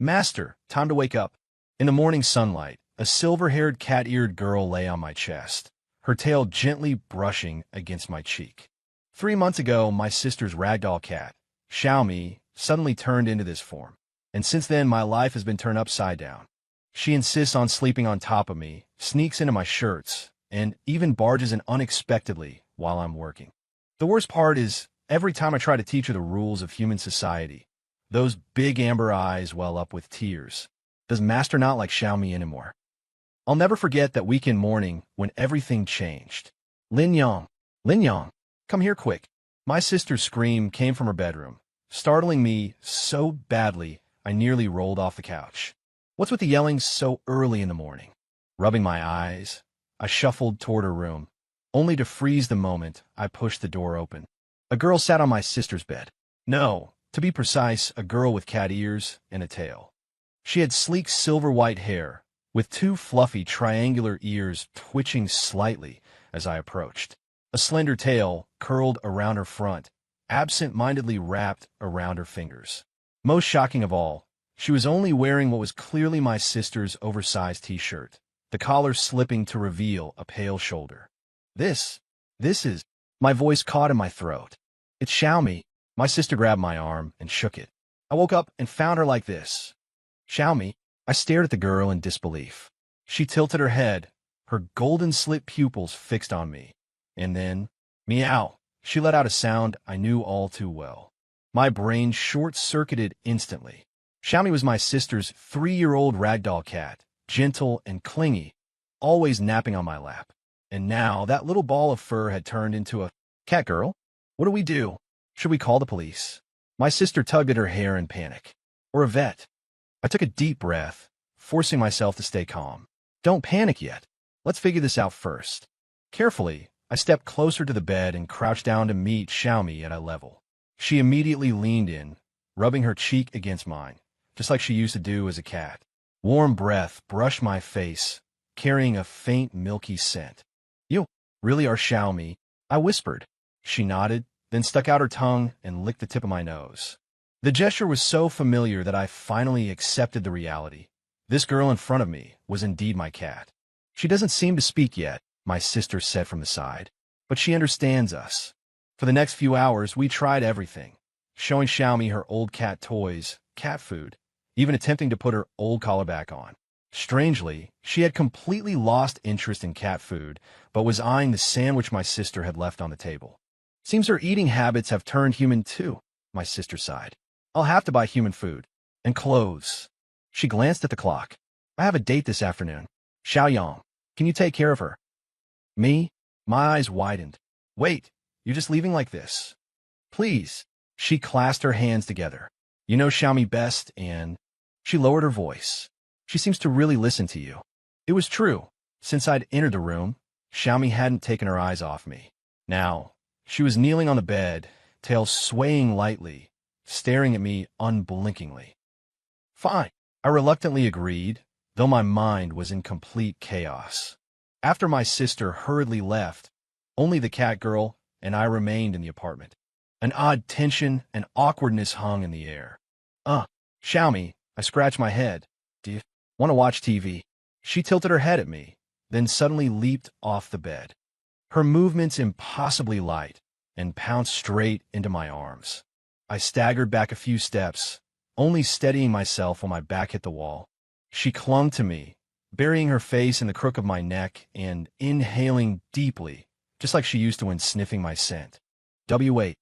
Master, time to wake up. In the morning sunlight, a silver-haired cat-eared girl lay on my chest, her tail gently brushing against my cheek. 3 months ago, my sister's ragdoll cat, Xiaomi, suddenly turned into this form. And since then, my life has been turned upside down. She insists on sleeping on top of me, sneaks into my shirts, and even barges in unexpectedly while I'm working. The worst part is, every time I try to teach her the rules of human society, those big amber eyes well up with tears. Does Master not like Xiaomi anymore? I'll never forget that weekend morning when everything changed. Lin Yang, come here quick. My sister's scream came from her bedroom, startling me so badly I nearly rolled off the couch. What's with the yelling so early in the morning? Rubbing my eyes, I shuffled toward her room, only to freeze the moment I pushed the door open. A girl sat on my sister's bed. No, to be precise, a girl with cat ears and a tail. She had sleek silver-white hair, with two fluffy triangular ears twitching slightly as I approached. A slender tail curled around her front, absent-mindedly wrapped around her fingers. Most shocking of all, she was only wearing what was clearly my sister's oversized t-shirt, the collar slipping to reveal a pale shoulder. This is... My voice caught in my throat. It's Xiaomi. My sister grabbed my arm and shook it. I woke up and found her like this. Xiaomi. I stared at the girl in disbelief. She tilted her head, her golden slit pupils fixed on me. And then, meow. She let out a sound I knew all too well. My brain short-circuited instantly. Xiaomi was my sister's 3-year-old ragdoll cat, gentle and clingy, always napping on my lap. And now that little ball of fur had turned into a cat girl? What do we do? Should we call the police? My sister tugged at her hair in panic. Or a vet. I took a deep breath, forcing myself to stay calm. Don't panic yet. Let's figure this out first. Carefully, I stepped closer to the bed and crouched down to meet Xiaomi at eye level. She immediately leaned in, rubbing her cheek against mine, just like she used to do as a cat. Warm breath brushed my face, carrying a faint milky scent. You really are Xiaomi, I whispered. She nodded, then stuck out her tongue and licked the tip of my nose. The gesture was so familiar that I finally accepted the reality. This girl in front of me was indeed my cat. She doesn't seem to speak yet, my sister said from the side, but she understands us. For the next few hours, we tried everything, showing Xiaomi her old cat toys, cat food, even attempting to put her old collar back on. Strangely, she had completely lost interest in cat food, but was eyeing the sandwich my sister had left on the table. Seems her eating habits have turned human too, my sister sighed. I'll have to buy human food. And clothes. She glanced at the clock. I have a date this afternoon. Xiaoyang, can you take care of her? Me? My eyes widened. Wait, you're just leaving like this? Please. She clasped her hands together. You know Xiaomi best, and... She lowered her voice. She seems to really listen to you. It was true. Since I'd entered the room, Xiaomi hadn't taken her eyes off me. Now, she was kneeling on the bed, tail swaying lightly, staring at me unblinkingly. Fine, I reluctantly agreed, though my mind was in complete chaos. After my sister hurriedly left, only the cat girl and I remained in the apartment. An odd tension and awkwardness hung in the air. Xiaomi, I scratched my head. Do you want to watch TV? She tilted her head at me, then suddenly leaped off the bed. Her movements impossibly light, and pounced straight into my arms. I staggered back a few steps, only steadying myself when my back hit the wall. She clung to me, burying her face in the crook of my neck and inhaling deeply, just like she used to when sniffing my scent. Wait.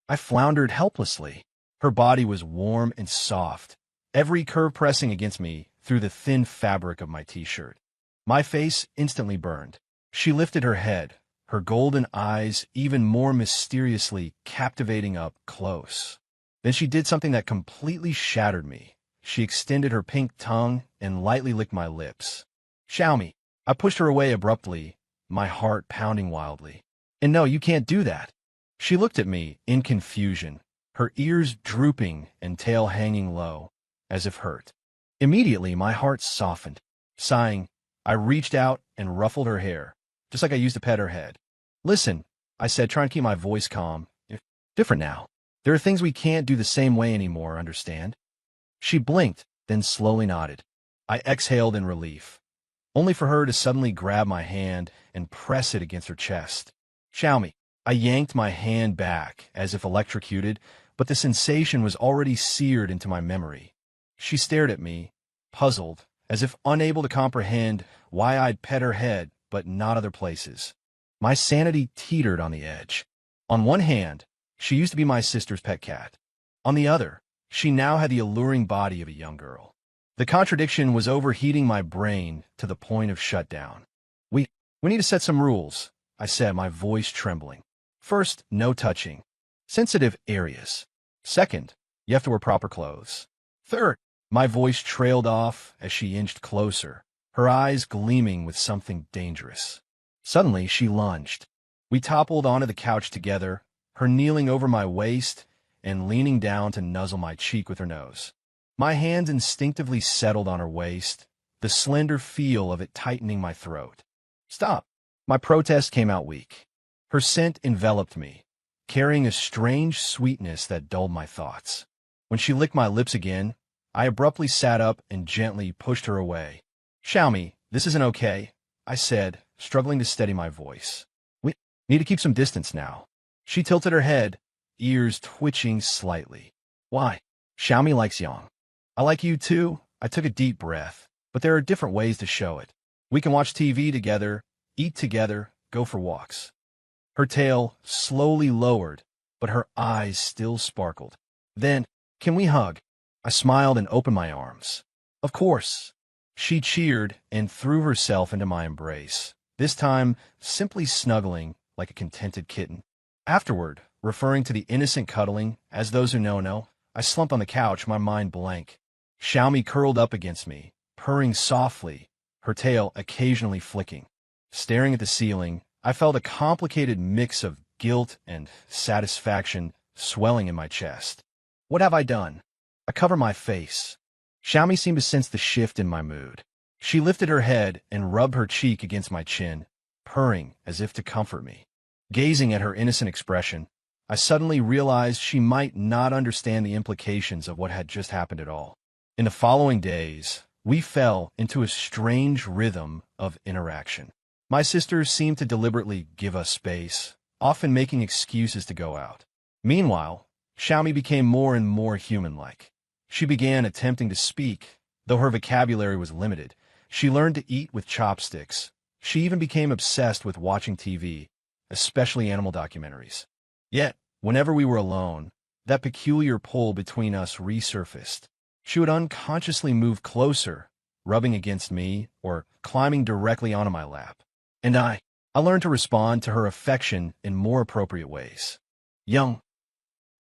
I floundered helplessly. Her body was warm and soft, every curve pressing against me through the thin fabric of my t-shirt. My face instantly burned. She lifted her head, her golden eyes even more mysteriously captivating up close. Then she did something that completely shattered me. She extended her pink tongue and lightly licked my lips. Xiaomi. I pushed her away abruptly, my heart pounding wildly. And no, you can't do that. She looked at me in confusion, her ears drooping and tail hanging low, as if hurt. Immediately, my heart softened. Sighing, I reached out and ruffled her hair, just like I used to pet her head. Listen, I said, trying to keep my voice calm. Different now. There are things we can't do the same way anymore, understand? She blinked, then slowly nodded. I exhaled in relief, only for her to suddenly grab my hand and press it against her chest. Xiaomi. I yanked my hand back, as if electrocuted, but the sensation was already seared into my memory. She stared at me, puzzled, as if unable to comprehend why I'd pet her head but not other places. My sanity teetered on the edge. On one hand, she used to be my sister's pet cat. On the other, she now had the alluring body of a young girl. The contradiction was overheating my brain to the point of shutdown. We need to set some rules, I said, my voice trembling. First, no touching. Sensitive areas. Second, you have to wear proper clothes. Third, my voice trailed off as she inched closer, her eyes gleaming with something dangerous. Suddenly, she lunged. We toppled onto the couch together, her kneeling over my waist and leaning down to nuzzle my cheek with her nose. My hands instinctively settled on her waist, the slender feel of it tightening my throat. Stop. My protest came out weak. Her scent enveloped me, carrying a strange sweetness that dulled my thoughts. When she licked my lips again, I abruptly sat up and gently pushed her away. Xiaomi, this isn't okay, I said, struggling to steady my voice. We need to keep some distance now. She tilted her head, ears twitching slightly. Why? Xiaomi likes Yang. I like you too. I took a deep breath, but there are different ways to show it. We can watch TV together, eat together, go for walks. Her tail slowly lowered, but her eyes still sparkled. Then, can we hug? I smiled and opened my arms. Of course. She cheered and threw herself into my embrace, this time simply snuggling like a contented kitten. Afterward, referring to the innocent cuddling, as those who know, I slumped on the couch, my mind blank. Xiaomi curled up against me, purring softly, her tail occasionally flicking. Staring at the ceiling, I felt a complicated mix of guilt and satisfaction swelling in my chest. What have I done? I covered my face. Xiaomi seemed to sense the shift in my mood. She lifted her head and rubbed her cheek against my chin, purring as if to comfort me. Gazing at her innocent expression, I suddenly realized she might not understand the implications of what had just happened at all. In the following days, we fell into a strange rhythm of interaction. My sister seemed to deliberately give us space, often making excuses to go out. Meanwhile, Xiaomi became more and more human-like. She began attempting to speak, though her vocabulary was limited. She learned to eat with chopsticks. She even became obsessed with watching TV, especially animal documentaries. Yet, whenever we were alone, that peculiar pull between us resurfaced. She would unconsciously move closer, rubbing against me or climbing directly onto my lap. And I learned to respond to her affection in more appropriate ways.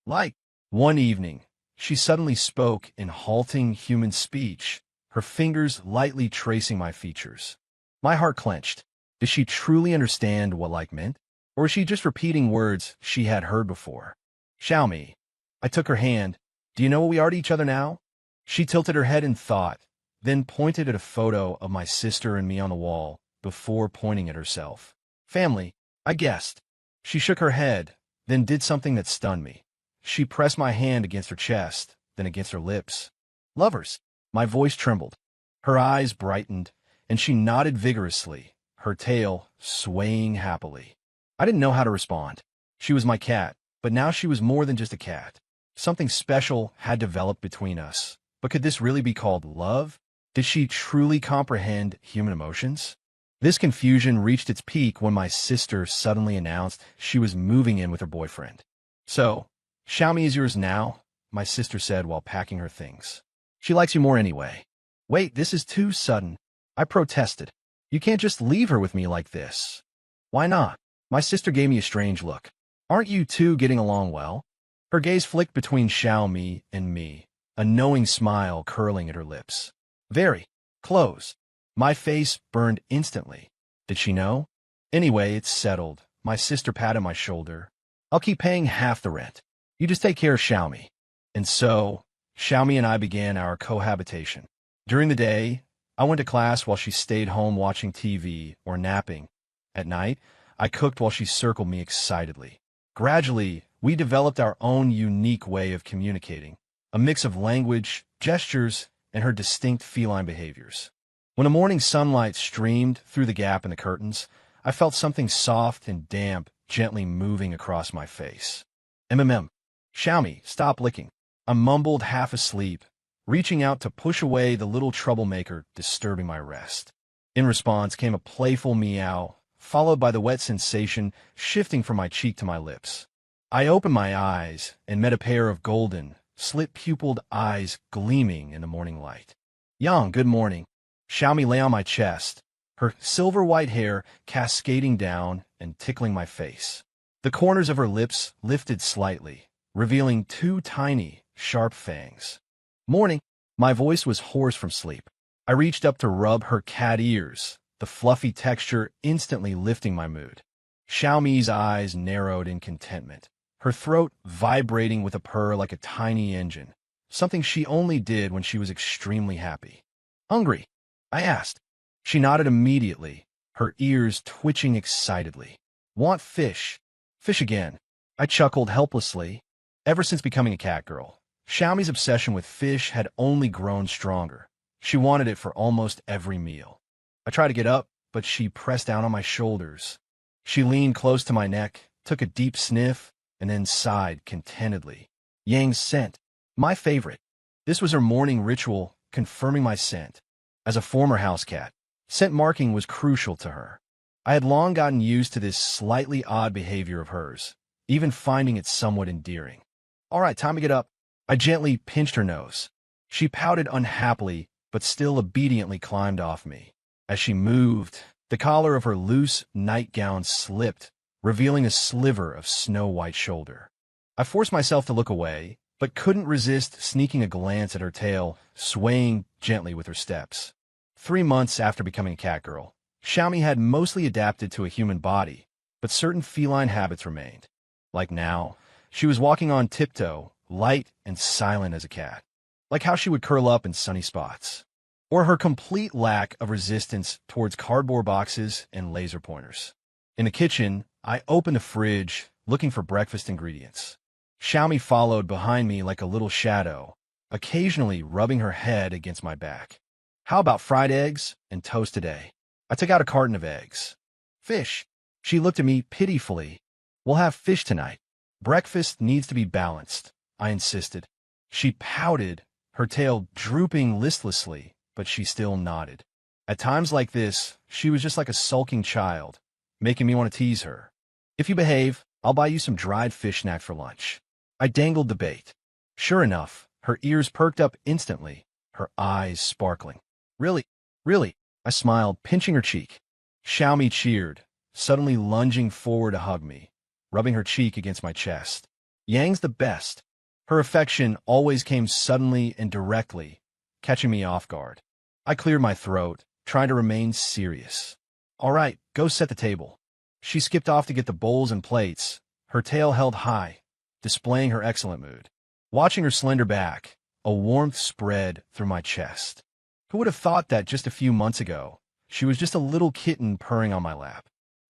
Like, one evening, she suddenly spoke in halting human speech, her fingers lightly tracing my features. My heart clenched. Did she truly understand what like meant? Or was she just repeating words she had heard before? Xiaomi. I took her hand. Do you know what we are to each other now? She tilted her head in thought, then pointed at a photo of my sister and me on the wall, before pointing at herself. Family, I guessed. She shook her head, then did something that stunned me. She pressed my hand against her chest, then against her lips. Lovers. My voice trembled. Her eyes brightened, and she nodded vigorously, her tail swaying happily. I didn't know how to respond. She was my cat, but now she was more than just a cat. Something special had developed between us. But could this really be called love? Did she truly comprehend human emotions? This confusion reached its peak when my sister suddenly announced she was moving in with her boyfriend. So, Xiaomi is yours now, my sister said while packing her things. She likes you more anyway. Wait, this is too sudden. I protested. You can't just leave her with me like this. Why not? My sister gave me a strange look. Aren't you two getting along well? Her gaze flicked between Xiaomi and me, a knowing smile curling at her lips. Very close. My face burned instantly. Did she know? Anyway, it's settled. My sister patted my shoulder. I'll keep paying half the rent. You just take care of Xiaomi. And so, Xiaomi and I began our cohabitation. During the day, I went to class while she stayed home watching TV or napping. At night, I cooked while she circled me excitedly. Gradually, we developed our own unique way of communicating, a mix of language, gestures, and her distinct feline behaviors. When the morning sunlight streamed through the gap in the curtains, I felt something soft and damp gently moving across my face. MMM. Xiaomi, stop licking. I mumbled half asleep, reaching out to push away the little troublemaker disturbing my rest. In response came a playful meow, followed by the wet sensation shifting from my cheek to my lips. I opened my eyes and met a pair of golden, slit-pupiled eyes gleaming in the morning light. Yang, good morning. Xiaomi lay on my chest, her silver-white hair cascading down and tickling my face. The corners of her lips lifted slightly, revealing two tiny, sharp fangs. Morning. My voice was hoarse from sleep. I reached up to rub her cat ears, the fluffy texture instantly lifting my mood. Xiaomi's eyes narrowed in contentment, her throat vibrating with a purr like a tiny engine, something she only did when she was extremely happy. Hungry? I asked. She nodded immediately, her ears twitching excitedly. Want fish? Fish again. I chuckled helplessly. Ever since becoming a cat girl, Xiaomi's obsession with fish had only grown stronger. She wanted it for almost every meal. I tried to get up, but she pressed down on my shoulders. She leaned close to my neck, took a deep sniff, and then sighed contentedly. Yang's scent. My favorite. This was her morning ritual, confirming my scent. As a former house cat, scent marking was crucial to her. I had long gotten used to this slightly odd behavior of hers, even finding it somewhat endearing. All right, time to get up. I gently pinched her nose. She pouted unhappily, but still obediently climbed off me. As she moved, the collar of her loose nightgown slipped, revealing a sliver of snow-white shoulder. I forced myself to look away, but couldn't resist sneaking a glance at her tail, swaying gently with her steps. 3 months after becoming a cat girl, Xiaomi had mostly adapted to a human body, but certain feline habits remained. Like now, she was walking on tiptoe, light and silent as a cat, like how she would curl up in sunny spots, or her complete lack of resistance towards cardboard boxes and laser pointers. In the kitchen, I opened the fridge, looking for breakfast ingredients. Xiaomi followed behind me like a little shadow, occasionally rubbing her head against my back. How about fried eggs and toast today? I took out a carton of eggs. Fish. She looked at me pitifully. We'll have fish tonight. Breakfast needs to be balanced, I insisted. She pouted, her tail drooping listlessly, but she still nodded. At times like this, she was just like a sulking child, making me want to tease her. If you behave, I'll buy you some dried fish snack for lunch. I dangled the bait. Sure enough, her ears perked up instantly, her eyes sparkling. Really? Really? I smiled, pinching her cheek. Xiaomi cheered, suddenly lunging forward to hug me, rubbing her cheek against my chest. Yang's the best. Her affection always came suddenly and directly, catching me off guard. I cleared my throat, trying to remain serious. All right, go set the table. She skipped off to get the bowls and plates, her tail held high, displaying her excellent mood. Watching her slender back, a warmth spread through my chest. Who would have thought that just a few months ago, she was just a little kitten purring on my lap?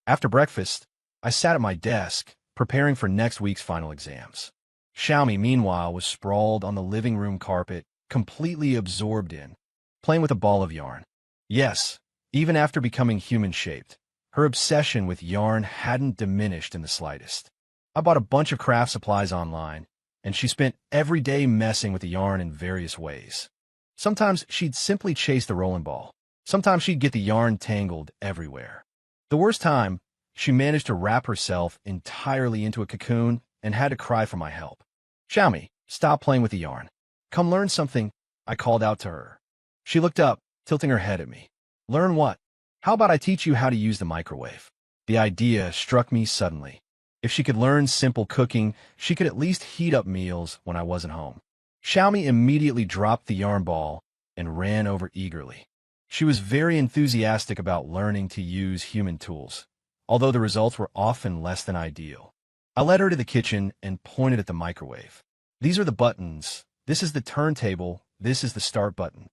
After breakfast, I sat at my desk, preparing for next week's final exams. Xiaomi, meanwhile, was sprawled on the living room carpet, completely absorbed in, playing with a ball of yarn. Yes, even after becoming human-shaped, her obsession with yarn hadn't diminished in the slightest. I bought a bunch of craft supplies online, and she spent every day messing with the yarn in various ways. Sometimes she'd simply chase the rolling ball. Sometimes she'd get the yarn tangled everywhere. The worst time, she managed to wrap herself entirely into a cocoon and had to cry for my help. Xiaomi, stop playing with the yarn. Come learn something, I called out to her. She looked up, tilting her head at me. Learn what? How about I teach you how to use the microwave? The idea struck me suddenly. If she could learn simple cooking, she could at least heat up meals when I wasn't home. Xiaomi immediately dropped the yarn ball and ran over eagerly. She was very enthusiastic about learning to use human tools, although the results were often less than ideal. I led her to the kitchen and pointed at the microwave. These are the buttons. This is the turntable. This is the start button.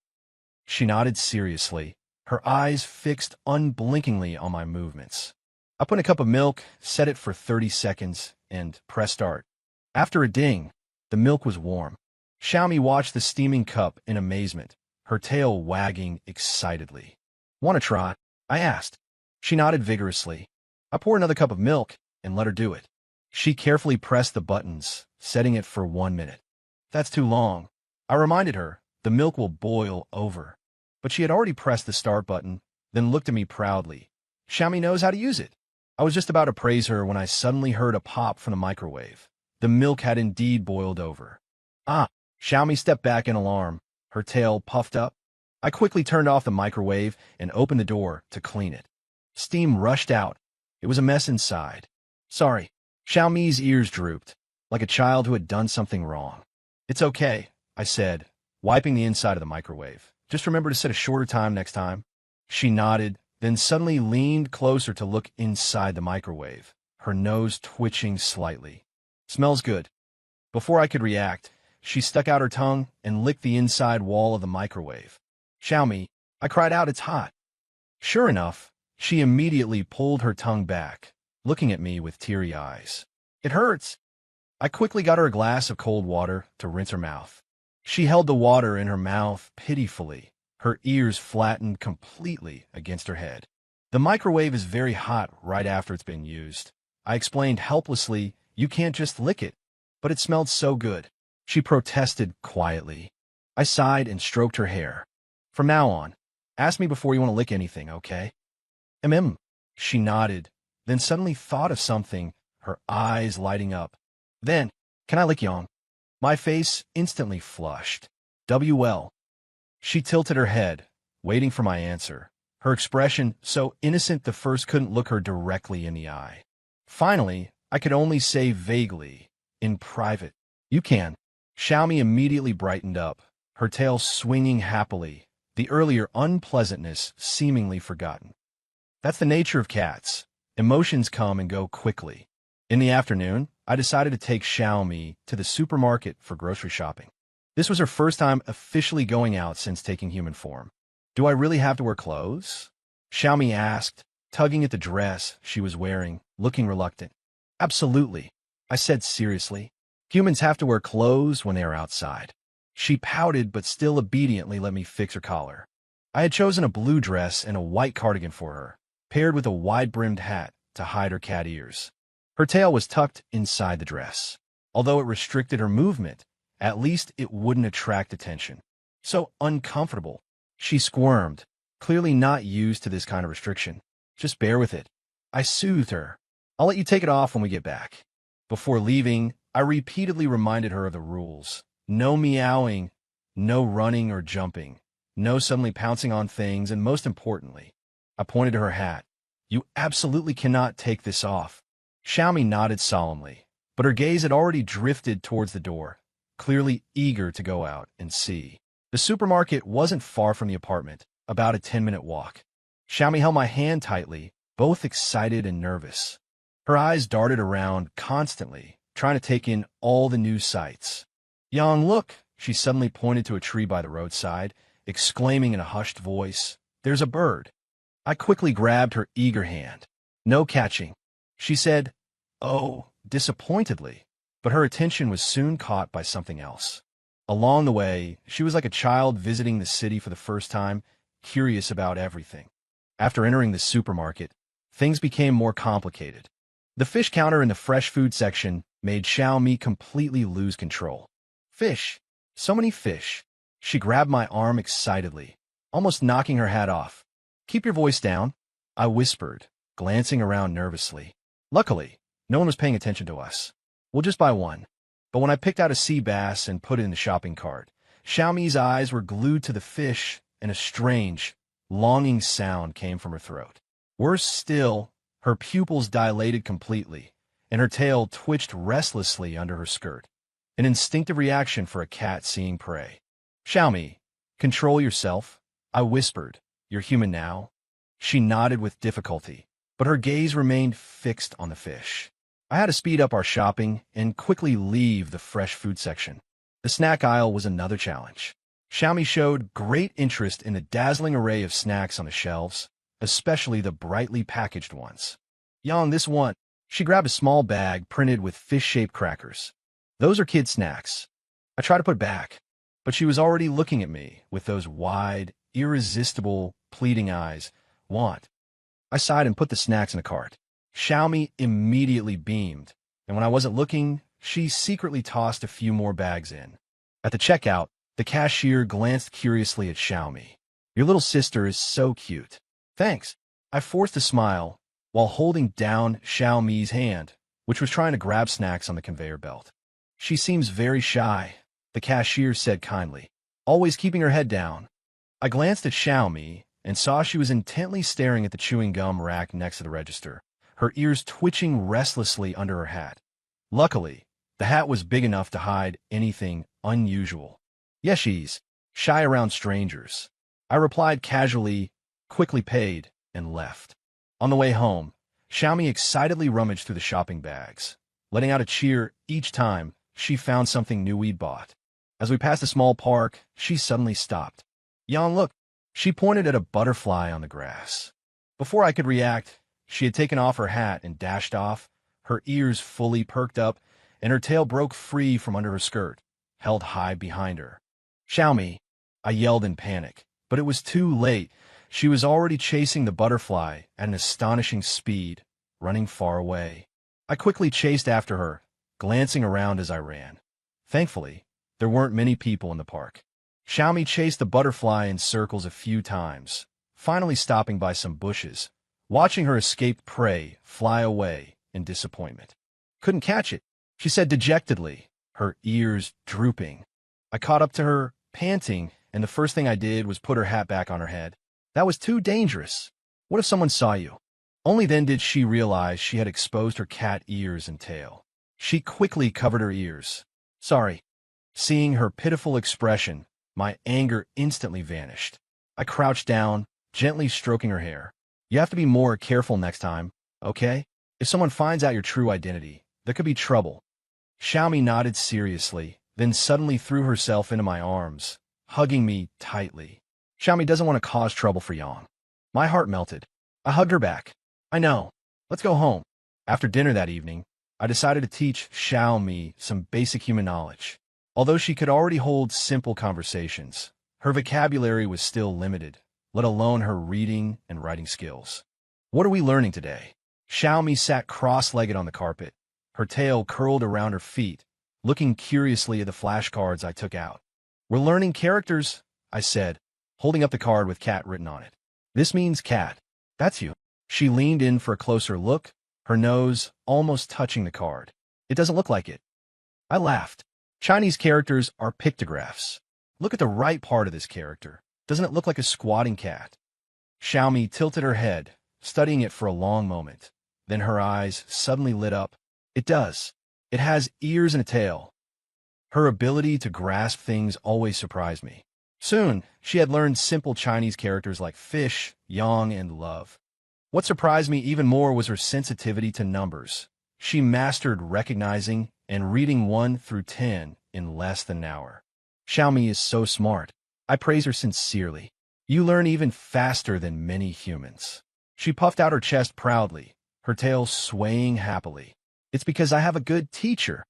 She nodded seriously, her eyes fixed unblinkingly on my movements. I put in a cup of milk, set it for 30 seconds, and pressed start. After a ding, the milk was warm. Xiaomi watched the steaming cup in amazement, her tail wagging excitedly. "Want to try?" I asked. She nodded vigorously. I poured another cup of milk and let her do it. She carefully pressed the buttons, setting it for 1 minute. "That's too long." I reminded her, "The milk will boil over." But she had already pressed the start button, then looked at me proudly. "Xiaomi knows how to use it." I was just about to praise her when I suddenly heard a pop from the microwave. The milk had indeed boiled over. "Ah!" Xiaomi stepped back in alarm, her tail puffed up. I quickly turned off the microwave and opened the door to clean it. Steam rushed out. It was a mess inside. "Sorry." Xiaomi's ears drooped, like a child who had done something wrong. "It's okay," I said, wiping the inside of the microwave. "Just remember to set a shorter time next time." She nodded, then suddenly leaned closer to look inside the microwave, her nose twitching slightly. "Smells good." Before I could react, she stuck out her tongue and licked the inside wall of the microwave. "Xiaomi," I cried out, "it's hot." Sure enough, she immediately pulled her tongue back, looking at me with teary eyes. "It hurts." I quickly got her a glass of cold water to rinse her mouth. She held the water in her mouth pitifully, her ears flattened completely against her head. "The microwave is very hot right after it's been used." I explained helplessly, "You can't just lick it." "But it smelled so good," she protested quietly. I sighed and stroked her hair. "From now on, ask me before you want to lick anything, okay?" She nodded, then suddenly thought of something, her eyes lighting up. "Then, can I lick Yang?" My face instantly flushed. "WL." She tilted her head, waiting for my answer, her expression so innocent the first couldn't look her directly in the eye. Finally, I could only say vaguely, in private, "You can." Xiaomi immediately brightened up, her tail swinging happily, the earlier unpleasantness seemingly forgotten. That's the nature of cats. Emotions come and go quickly. In the afternoon, I decided to take Xiaomi to the supermarket for grocery shopping. This was her first time officially going out since taking human form. "Do I really have to wear clothes?" Xiaomi asked, tugging at the dress she was wearing, looking reluctant. "Absolutely," I said seriously. "Humans have to wear clothes when they are outside." She pouted but still obediently let me fix her collar. I had chosen a blue dress and a white cardigan for her, paired with a wide-brimmed hat to hide her cat ears. Her tail was tucked inside the dress. Although it restricted her movement, at least it wouldn't attract attention. "So uncomfortable." She squirmed, clearly not used to this kind of restriction. "Just bear with it." I soothed her. "I'll let you take it off when we get back." Before leaving, I repeatedly reminded her of the rules. No meowing, no running or jumping, no suddenly pouncing on things, and most importantly, I pointed to her hat. "You absolutely cannot take this off." Xiaomi nodded solemnly, but her gaze had already drifted towards the door, clearly eager to go out and see. The supermarket wasn't far from the apartment, about a 10-minute walk. Xiaomi held my hand tightly, both excited and nervous. Her eyes darted around constantly, trying to take in all the new sights. "Yang, look!" She suddenly pointed to a tree by the roadside, exclaiming in a hushed voice, "There's a bird." I quickly grabbed her eager hand. "No catching," she said, disappointedly, but her attention was soon caught by something else. Along the way, she was like a child visiting the city for the first time, curious about everything. After entering the supermarket, things became more complicated. The fish counter in the fresh food section made Xiaomi completely lose control. "Fish! So many fish!" She grabbed my arm excitedly, almost knocking her hat off. "Keep your voice down," I whispered, glancing around nervously. Luckily, no one was paying attention to us. "We'll just buy one." But when I picked out a sea bass and put it in the shopping cart, Xiaomi's eyes were glued to the fish, and a strange, longing sound came from her throat. Worse still, her pupils dilated completely, and her tail twitched restlessly under her skirt. An instinctive reaction for a cat seeing prey. "Xiaomi, control yourself," I whispered. "You're human now." She nodded with difficulty, but her gaze remained fixed on the fish. I had to speed up our shopping and quickly leave the fresh food section. The snack aisle was another challenge. Xiaomi showed great interest in the dazzling array of snacks on the shelves, especially the brightly packaged ones. "Yang, this one." She grabbed a small bag printed with fish-shaped crackers. "Those are kid snacks." I tried to put back. but she was already looking at me with those wide, irresistible, pleading eyes. Want? I sighed and put the snacks in a cart. Xiaomi immediately beamed, and when I wasn't looking, she secretly tossed a few more bags in. At the checkout, the cashier glanced curiously at Xiaomi. Your little sister is so cute. Thanks. I forced a smile while holding down Xiaomi's hand, which was trying to grab snacks on the conveyor belt. She seems very shy, the cashier said kindly, always keeping her head down. I glanced at Xiaomi and saw she was intently staring at the chewing gum rack next to the register, her ears twitching restlessly under her hat. Luckily, the hat was big enough to hide anything unusual. Yes, she's shy around strangers. I replied casually, quickly paid, and left. On the way home, Xiaomi excitedly rummaged through the shopping bags, letting out a cheer each time she found something new we'd bought. As we passed a small park, she suddenly stopped. Yang, look! She pointed at a butterfly on the grass. Before I could react, she had taken off her hat and dashed off, her ears fully perked up, and her tail broke free from under her skirt, held high behind her. Xiaomi! I yelled in panic, but it was too late. She was already chasing the butterfly at an astonishing speed, running far away. I quickly chased after her, glancing around as I ran. Thankfully, there weren't many people in the park. Xiaomi chased the butterfly in circles a few times, finally stopping by some bushes, watching her escaped prey fly away in disappointment. Couldn't catch it, she said dejectedly, her ears drooping. I caught up to her, panting, and the first thing I did was put her hat back on her head. That was too dangerous. What if someone saw you? Only then did she realize she had exposed her cat ears and tail. She quickly covered her ears. Sorry. Seeing her pitiful expression, my anger instantly vanished. I crouched down, gently stroking her hair. You have to be more careful next time, okay? If someone finds out your true identity, there could be trouble. Xiaomi nodded seriously, then suddenly threw herself into my arms, hugging me tightly. Xiaomi doesn't want to cause trouble for Yang. My heart melted. I hugged her back. I know. Let's go home. After dinner that evening, I decided to teach Xiaomi some basic human knowledge. Although she could already hold simple conversations, her vocabulary was still limited, let alone her reading and writing skills. What are we learning today? Xiaomi sat cross-legged on the carpet, her tail curled around her feet, looking curiously at the flashcards I took out. We're learning characters, I said, holding up the card with cat written on it. This means cat. That's you. She leaned in for a closer look, her nose almost touching the card. It doesn't look like it. I laughed. Chinese characters are pictographs. Look at the right part of this character. Doesn't it look like a squatting cat? Xiaomi tilted her head, studying it for a long moment. Then her eyes suddenly lit up. It does. It has ears and a tail. Her ability to grasp things always surprised me. Soon, she had learned simple Chinese characters like fish, yang, and love. What surprised me even more was her sensitivity to numbers. She mastered recognizing and reading 1 through 10 in less than an hour. Xiaomi is so smart. I praise her sincerely. You learn even faster than many humans. She puffed out her chest proudly, her tail swaying happily. It's because I have a good teacher.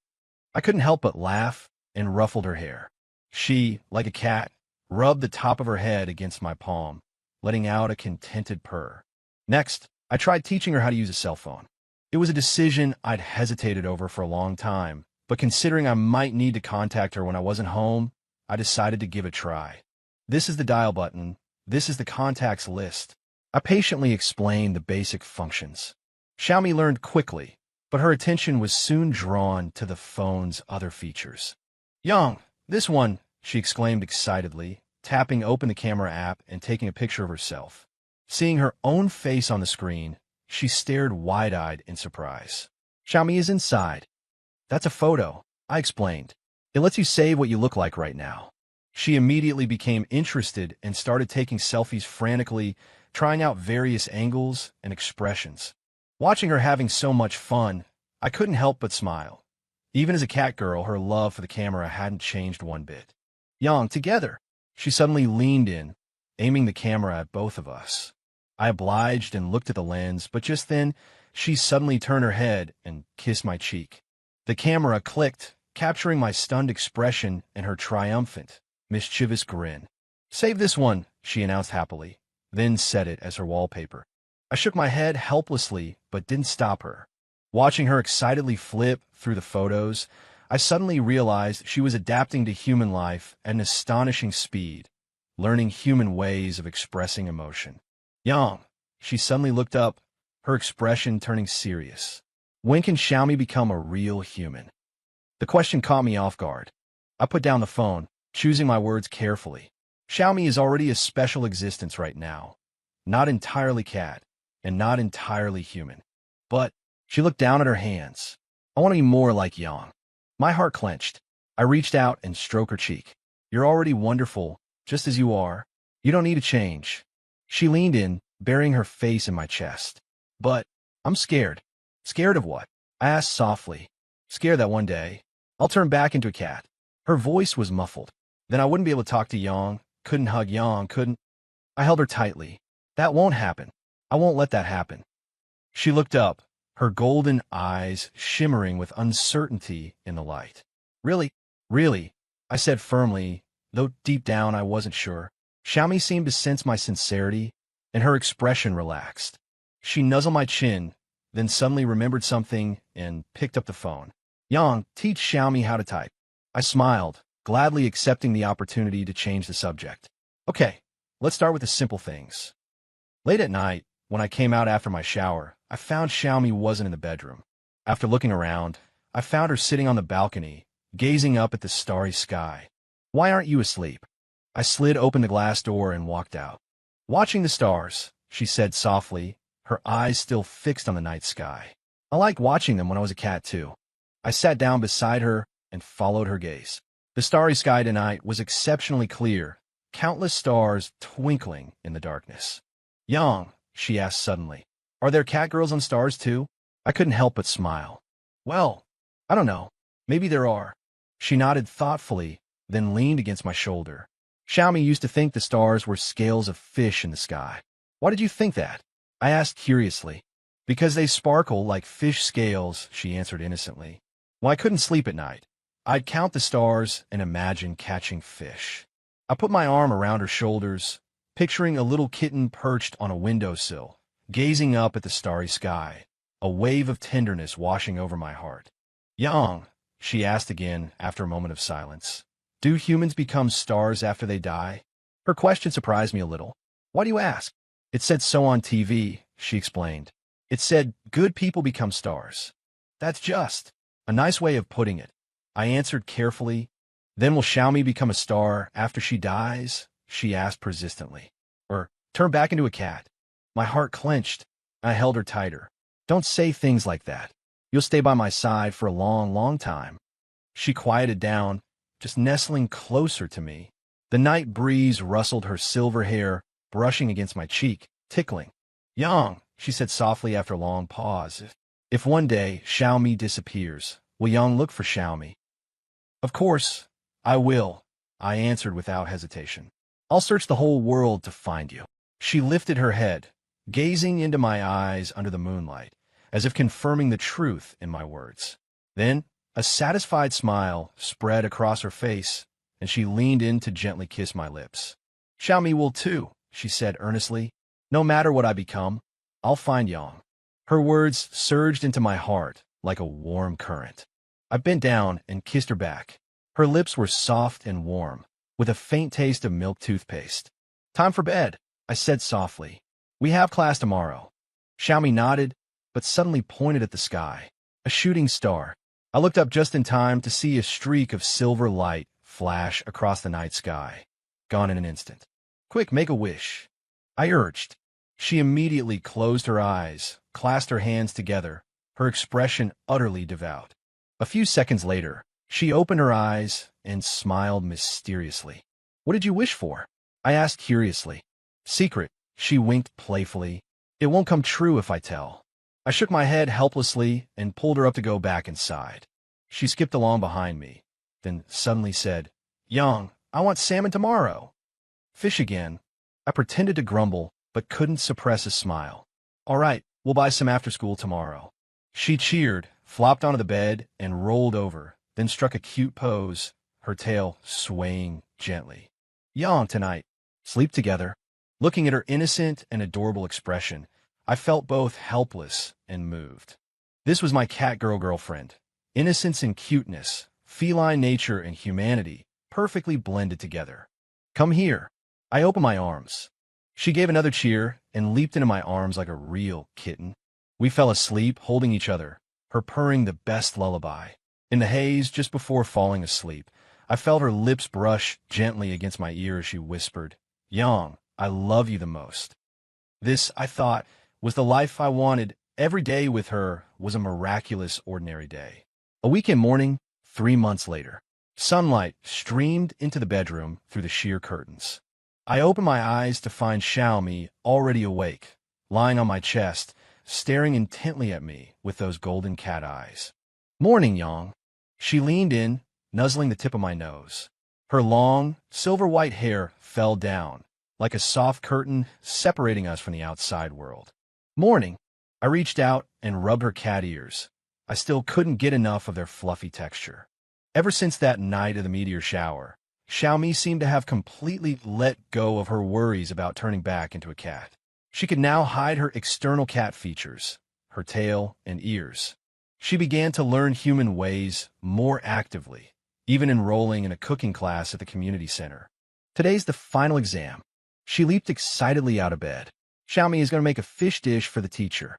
I couldn't help but laugh and ruffled her hair. She, like a cat, rubbed the top of her head against my palm, letting out a contented purr. Next, I tried teaching her how to use a cell phone. It was a decision I'd hesitated over for a long time, but considering I might need to contact her when I wasn't home, I decided to give it a try. This is the dial button. This is the contacts list. I patiently explained the basic functions. Xiaomi learned quickly, but her attention was soon drawn to the phone's other features. Yang, this one, she exclaimed excitedly, tapping open the camera app and taking a picture of herself. Seeing her own face on the screen, she stared wide-eyed in surprise. Xiaomi is inside. That's a photo, I explained. It lets you save what you look like right now. She immediately became interested and started taking selfies frantically, trying out various angles and expressions. Watching her having so much fun, I couldn't help but smile. Even as a cat girl, her love for the camera hadn't changed one bit. Yang, together. She suddenly leaned in, aiming the camera at both of us. I obliged and looked at the lens, but just then, she suddenly turned her head and kissed my cheek. The camera clicked, capturing my stunned expression and her triumphant, mischievous grin. "Save this one," she announced happily, then set it as her wallpaper. I shook my head helplessly, but didn't stop her. Watching her excitedly flip through the photos, I suddenly realized she was adapting to human life at an astonishing speed, learning human ways of expressing emotion. "Yang," she suddenly looked up, her expression turning serious. "When can Xiaomi become a real human?" The question caught me off guard. I put down the phone, choosing my words carefully. Xiaomi is already a special existence right now. Not entirely cat, and not entirely human. But she looked down at her hands. "I want to be more like Yang." My heart clenched. I reached out and stroked her cheek. "You're already wonderful, just as you are. You don't need to change." She leaned in, burying her face in my chest. "But I'm scared." "Scared of what?" I asked softly. "Scared that one day I'll turn back into a cat." Her voice was muffled. "Then I wouldn't be able to talk to Yang, couldn't hug Yang, couldn't—" I held her tightly. "That won't happen. I won't let that happen." She looked up, her golden eyes shimmering with uncertainty in the light. "Really? Really?" I said firmly, though deep down I wasn't sure. Xiaomi seemed to sense my sincerity, and her expression relaxed. She nuzzled my chin, then suddenly remembered something and picked up the phone. "Yang, teach Xiaomi how to type." I smiled, gladly accepting the opportunity to change the subject. "Okay, let's start with the simple things." Late at night, when I came out after my shower, I found Xiaomi wasn't in the bedroom. After looking around, I found her sitting on the balcony, gazing up at the starry sky. "Why aren't you asleep?" I slid open the glass door and walked out. "Watching the stars," she said softly, her eyes still fixed on the night sky. "I liked watching them when I was a cat, too." I sat down beside her and followed her gaze. The starry sky tonight was exceptionally clear, countless stars twinkling in the darkness. "Yang," she asked suddenly, "are there catgirls on stars, too?" I couldn't help but smile. "Well, I don't know. Maybe there are." She nodded thoughtfully, then leaned against my shoulder. "Xiaomi used to think the stars were scales of fish in the sky." "Why did you think that?" I asked curiously. "Because they sparkle like fish scales," she answered innocently. "When I couldn't sleep at night, I'd count the stars and imagine catching fish." I put my arm around her shoulders, picturing a little kitten perched on a windowsill, gazing up at the starry sky, a wave of tenderness washing over my heart. "Yang," she asked again after a moment of silence, "do humans become stars after they die?" Her question surprised me a little. "Why do you ask?" "It said so on TV," she explained. "It said good people become stars." "That's just a nice way of putting it," I answered carefully. "Then will Xiaomi become a star after she dies?" she asked persistently. "Or turn back into a cat?" My heart clenched. I held her tighter. "Don't say things like that. You'll stay by my side for a long, long time." She quieted down, just nestling closer to me. The night breeze rustled her silver hair, brushing against my cheek, tickling. "Yang," she said softly after a long pause, if one day Xiaomi disappears, will Yang look for Xiaomi?" "Of course, I will," I answered without hesitation. "I'll search the whole world to find you." She lifted her head, gazing into my eyes under the moonlight, as if confirming the truth in my words. Then a satisfied smile spread across her face, and she leaned in to gently kiss my lips. "Xiaomi will too," she said earnestly. "No matter what I become, I'll find Yang." Her words surged into my heart like a warm current. I bent down and kissed her back. Her lips were soft and warm, with a faint taste of milk toothpaste. "Time for bed," I said softly. "We have class tomorrow." Xiaomi nodded, but suddenly pointed at the sky. A shooting star. I looked up just in time to see a streak of silver light flash across the night sky. Gone in an instant. "Quick, make a wish," I urged. She immediately closed her eyes, clasped her hands together, her expression utterly devout. A few seconds later, she opened her eyes and smiled mysteriously. "What did you wish for?" I asked curiously. "Secret," she winked playfully. "It won't come true if I tell." I shook my head helplessly and pulled her up to go back inside. She skipped along behind me, then suddenly said, "Yang, I want salmon tomorrow." "Fish again." I pretended to grumble, but couldn't suppress a smile. "All right, we'll buy some after school tomorrow." She cheered, flopped onto the bed, and rolled over, then struck a cute pose, her tail swaying gently. Yawn tonight. Sleep together. Looking at her innocent and adorable expression, I felt both helpless and moved. This was my cat girlfriend. Innocence and cuteness, feline nature and humanity, perfectly blended together. Come here. I opened my arms. She gave another cheer and leaped into my arms like a real kitten. We fell asleep, holding each other, her purring the best lullaby. In the haze, just before falling asleep, I felt her lips brush gently against my ear as she whispered, "Yang, I love you the most." This, I thought, was the life I wanted. Every day with her was a miraculous, ordinary day. A weekend morning, 3 months later, sunlight streamed into the bedroom through the sheer curtains. I opened my eyes to find Xiaomi already awake, lying on my chest, staring intently at me with those golden cat eyes. "Morning, Yang." She leaned in, nuzzling the tip of my nose. Her long, silver-white hair fell down, like a soft curtain separating us from the outside world. "Morning." I reached out and rubbed her cat ears. I still couldn't get enough of their fluffy texture. Ever since that night of the meteor shower, Xiaomi seemed to have completely let go of her worries about turning back into a cat. She could now hide her external cat features, her tail and ears. She began to learn human ways more actively, even enrolling in a cooking class at the community center. Today's the final exam. She leaped excitedly out of bed. Xiaomi is going to make a fish dish for the teacher.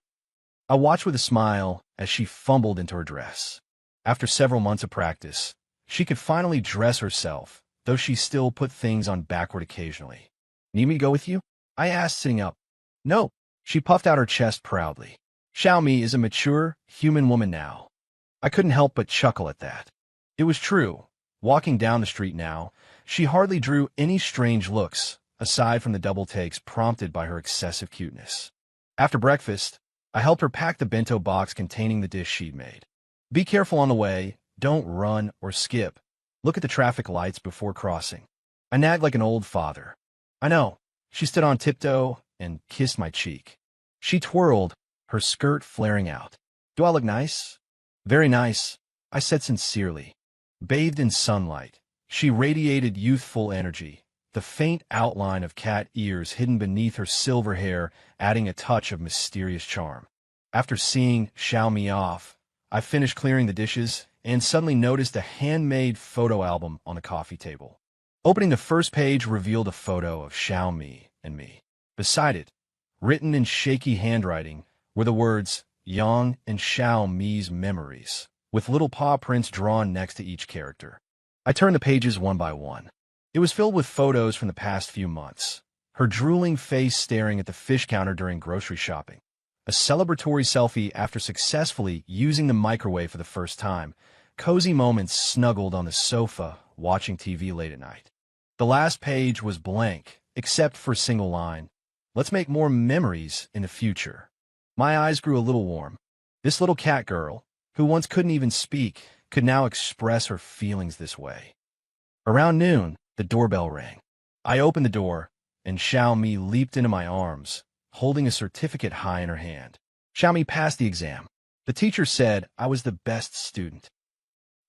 I watched with a smile as she fumbled into her dress. After several months of practice, she could finally dress herself, though she still put things on backward occasionally. "Need me to go with you?" I asked, sitting up. "No." She puffed out her chest proudly. Xiaomi is a mature, human woman now. I couldn't help but chuckle at that. It was true. Walking down the street now, she hardly drew any strange looks, aside from the double takes prompted by her excessive cuteness. After breakfast, I helped her pack the bento box containing the dish she'd made. "Be careful on the way. Don't run or skip. Look at the traffic lights before crossing." I nagged like an old father. "I know." She stood on tiptoe and kissed my cheek. She twirled, her skirt flaring out. "Do I look nice?" "Very nice," I said sincerely. Bathed in sunlight, she radiated youthful energy, the faint outline of cat ears hidden beneath her silver hair adding a touch of mysterious charm. After seeing Xiaomi off, I finished clearing the dishes and suddenly noticed a handmade photo album on the coffee table. Opening the first page revealed a photo of Xiaomi and me. Beside it, written in shaky handwriting, were the words, "Yang and Xiaomi's memories," with little paw prints drawn next to each character. I turned the pages one by one. It was filled with photos from the past few months. Her drooling face staring at the fish counter during grocery shopping. A celebratory selfie after successfully using the microwave for the first time. Cozy moments snuggled on the sofa, watching TV late at night. The last page was blank, except for a single line. "Let's make more memories in the future." My eyes grew a little warm. This little cat girl, who once couldn't even speak, could now express her feelings this way. Around noon, the doorbell rang. I opened the door, and Xiaomi leaped into my arms, holding a certificate high in her hand. Xiaomi passed the exam. The teacher said I was the best student.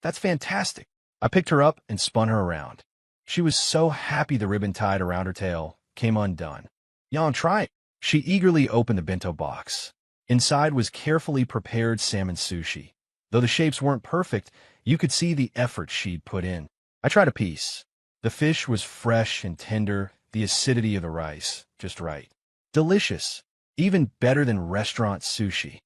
"That's fantastic." I picked her up and spun her around. She was so happy the ribbon tied around her tail came undone. "Yon, try it." She eagerly opened the bento box. Inside was carefully prepared salmon sushi. Though the shapes weren't perfect, you could see the effort she'd put in. I tried a piece. The fish was fresh and tender, the acidity of the rice just right. Delicious, even better than restaurant sushi.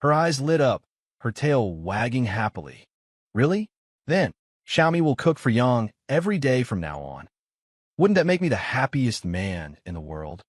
Her eyes lit up, her tail wagging happily. "Really? Then, Xiaomi will cook for Yang every day from now on. Wouldn't that make me the happiest man in the world?"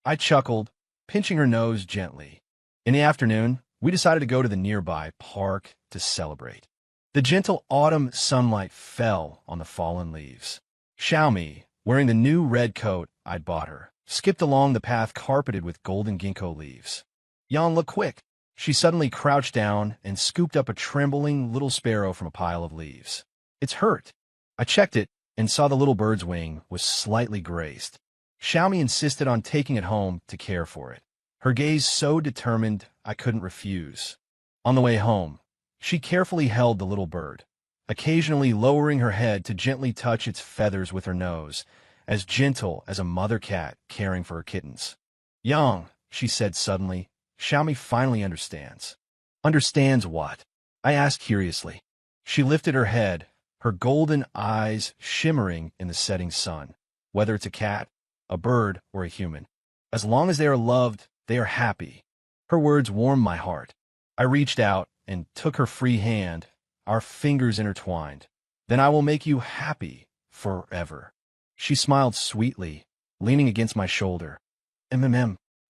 I chuckled, pinching her nose gently. In the afternoon, we decided to go to the nearby park to celebrate. The gentle autumn sunlight fell on the fallen leaves. Xiaomi, wearing the new red coat I'd bought her, skipped along the path carpeted with golden ginkgo leaves. "Yang, look quick." She suddenly crouched down and scooped up a trembling little sparrow from a pile of leaves. "It's hurt." I checked it and saw the little bird's wing was slightly grazed. Xiaomi insisted on taking it home to care for it, her gaze so determined I couldn't refuse. On the way home, she carefully held the little bird, occasionally lowering her head to gently touch its feathers with her nose, as gentle as a mother cat caring for her kittens. Young, she said suddenly, Xiaomi finally understands. Understands what? I asked curiously. She lifted her head, her golden eyes shimmering in the setting sun. Whether it's a cat, a bird, or a human, as long as they are loved, they are happy. Her words warmed my heart. I reached out and took her free hand, our fingers intertwined. Then I will make you happy forever. She smiled sweetly, leaning against my shoulder.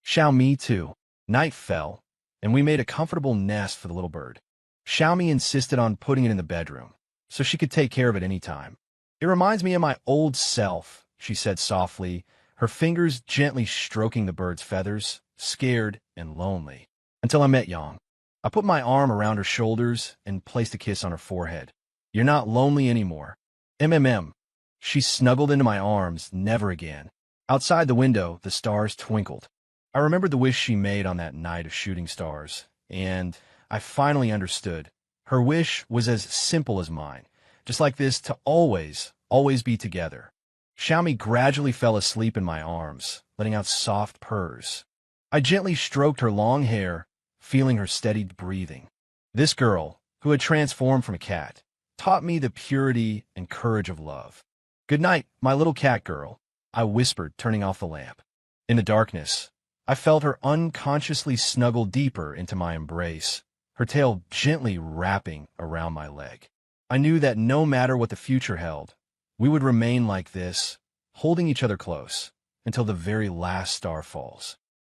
Xiaomi too. Night fell, and we made a comfortable nest for the little bird. Xiaomi insisted on putting it in the bedroom, so she could take care of it any time. It reminds me of my old self, she said softly, her fingers gently stroking the bird's feathers, scared and lonely. Until I met Yang. I put my arm around her shoulders and placed a kiss on her forehead. You're not lonely anymore. She snuggled into my arms, never again. Outside the window, the stars twinkled. I remembered the wish she made on that night of shooting stars, and I finally understood. Her wish was as simple as mine, just like this, to always, always be together. Xiaomi gradually fell asleep in my arms, letting out soft purrs. I gently stroked her long hair, feeling her steady breathing. This girl, who had transformed from a cat, taught me the purity and courage of love. Good night, my little cat girl, I whispered, turning off the lamp. In the darkness, I felt her unconsciously snuggle deeper into my embrace, her tail gently wrapping around my leg. I knew that no matter what the future held, we would remain like this, holding each other close, until the very last star falls.